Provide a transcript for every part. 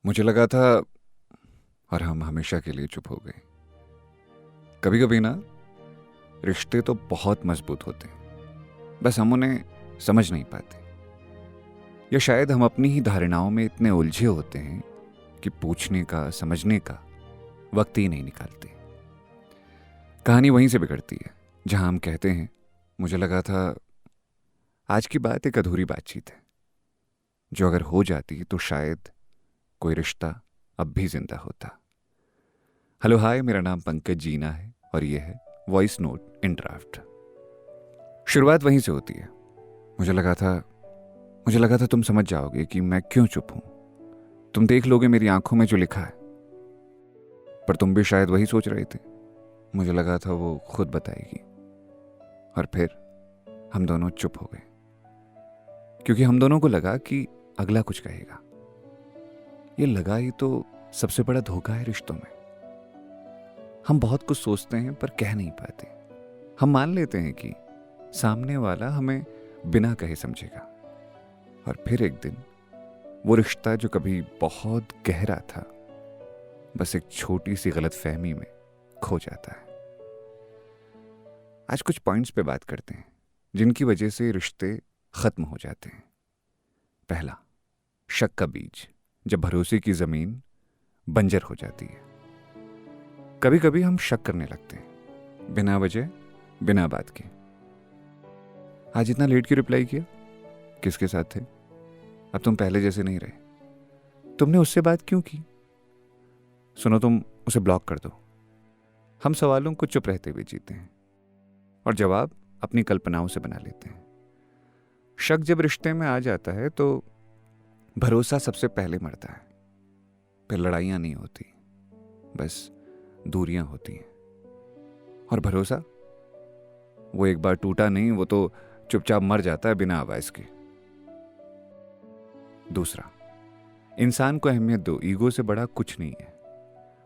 मुझे लगा था और हम हमेशा के लिए चुप हो गए। कभी कभी ना रिश्ते तो बहुत मजबूत होते हैं, बस हम उन्हें समझ नहीं पाते, या शायद हम अपनी ही धारणाओं में इतने उलझे होते हैं कि पूछने का समझने का वक्त ही नहीं निकालते। कहानी वहीं से बिगड़ती है जहां हम कहते हैं मुझे लगा था आज की बात एक अधूरी बातचीत है, जो अगर हो जाती तो शायद कोई रिश्ता अब भी जिंदा होता। हेलो हाय, मेरा नाम पंकज जीना है और ये है वॉइस नोट इन ड्राफ्ट। शुरुआत वहीं से होती है। मुझे लगा था मुझे लगा था तुम समझ जाओगे कि मैं क्यों चुप हूं। तुम देख लोगे मेरी आंखों में जो लिखा है। पर तुम भी शायद वही सोच रहे थे। मुझे लगा था वो खुद बताएगी। और फिर हम दोनों चुप हो गए, क्योंकि हम दोनों को लगा कि अगला कुछ कहेगा। ये लगा ही तो सबसे बड़ा धोखा है रिश्तों में। हम बहुत कुछ सोचते हैं पर कह नहीं पाते। हम मान लेते हैं कि सामने वाला हमें बिना कहे समझेगा, और फिर एक दिन वो रिश्ता जो कभी बहुत गहरा था बस एक छोटी सी गलतफहमी में खो जाता है। आज कुछ पॉइंट्स पे बात करते हैं जिनकी वजह से रिश्ते खत्म हो जाते हैं। पहला, शक का बीज, जब भरोसे की जमीन बंजर हो जाती है। कभी कभी हम शक करने लगते हैं बिना वजह, बिना बात के। आज इतना लेट क्यों रिप्लाई किया? किसके साथ थे? अब तुम पहले जैसे नहीं रहे। तुमने उससे बात क्यों की? सुनो, तुम उसे ब्लॉक कर दो। हम सवालों को चुप रहते हुए जीते हैं और जवाब अपनी कल्पनाओं से बना लेते हैं। शक जब रिश्ते में आ जाता है तो भरोसा सबसे पहले मरता है। फिर लड़ाइयां नहीं होती, बस दूरियां होती हैं। और भरोसा, वो एक बार टूटा नहीं, वो तो चुपचाप मर जाता है बिना आवाज के। दूसरा, इंसान को अहमियत दो, ईगो से बड़ा कुछ नहीं है।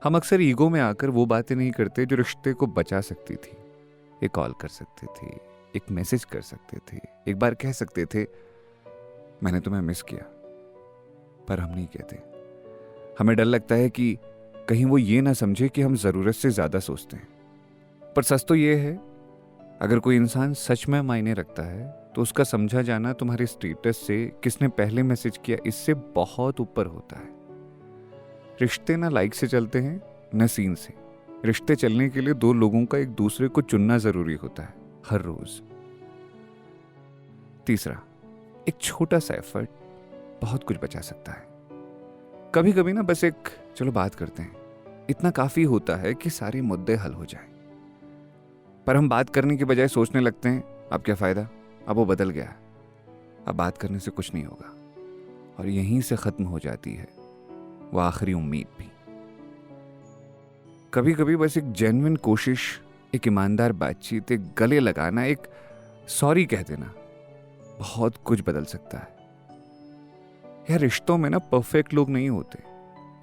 हम अक्सर ईगो में आकर वो बातें नहीं करते जो रिश्ते को बचा सकती थी। एक कॉल कर सकते थे, एक मैसेज कर सकते थे, एक बार कह सकते थे मैंने तुम्हें मिस किया। पर हम नहीं कहते। हमें डर लगता है कि कहीं वो ये ना समझे कि हम जरूरत से ज्यादा सोचते हैं। पर सच तो ये है, अगर कोई इंसान सच में मायने रखता है तो उसका समझा जाना तुम्हारे स्टेटस से, किसने पहले मैसेज किया, इससे बहुत ऊपर होता है। रिश्ते ना लाइक से चलते हैं न सीन से। रिश्ते चलने के लिए दो लोगों का एक दूसरे को चुनना जरूरी होता है, हर रोज। तीसरा, एक छोटा सा एफर्ट बहुत कुछ बचा सकता है। कभी कभी ना बस एक चलो बात करते हैं, इतना काफी होता है कि सारे मुद्दे हल हो जाए। पर हम बात करने के बजाय सोचने लगते हैं अब क्या फायदा, अब वो बदल गया, अब बात करने से कुछ नहीं होगा। और यहीं से खत्म हो जाती है वो आखिरी उम्मीद भी। कभी कभी बस एक जेन्युइन कोशिश, एक ईमानदार बातचीत, एक गले लगाना, एक सॉरी कह देना बहुत कुछ बदल सकता है। यार, रिश्तों में ना परफेक्ट लोग नहीं होते,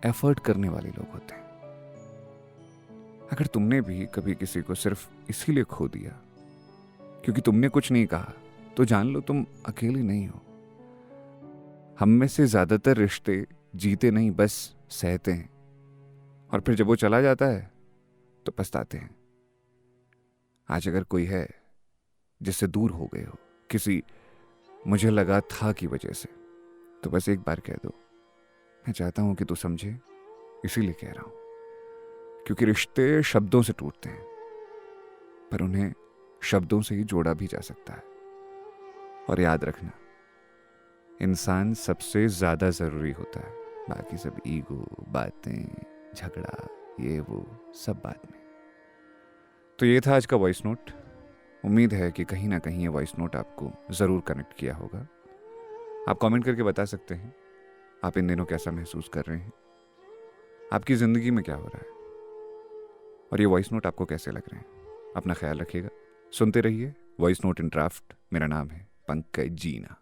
एफर्ट करने वाले लोग होते हैं। अगर तुमने भी कभी किसी को सिर्फ इसीलिए खो दिया क्योंकि तुमने कुछ नहीं कहा, तो जान लो तुम अकेली नहीं हो। हम में से ज्यादातर रिश्ते जीते नहीं, बस सहते हैं। और फिर जब वो चला जाता है तो पछताते हैं। आज अगर कोई है जिससे दूर हो गए हो किसी मुझे लगा था की वजह से, तो बस एक बार कह दो मैं चाहता हूं कि तू समझे, इसीलिए कह रहा हूं। क्योंकि रिश्ते शब्दों से टूटते हैं, पर उन्हें शब्दों से ही जोड़ा भी जा सकता है। और याद रखना, इंसान सबसे ज्यादा जरूरी होता है, बाकी सब ईगो, बातें, झगड़ा, ये वो सब बाद में। तो ये था आज का वॉइस नोट। उम्मीद है कि कहीं ना कहीं ये वॉइस नोट आपको जरूर कनेक्ट किया होगा। आप कमेंट करके बता सकते हैं आप इन दिनों कैसा महसूस कर रहे हैं, आपकी जिंदगी में क्या हो रहा है, और ये वॉइस नोट आपको कैसे लग रहे हैं। अपना ख्याल रखिएगा, सुनते रहिए वॉइस नोट इन ड्राफ्ट। मेरा नाम है पंकज जीना।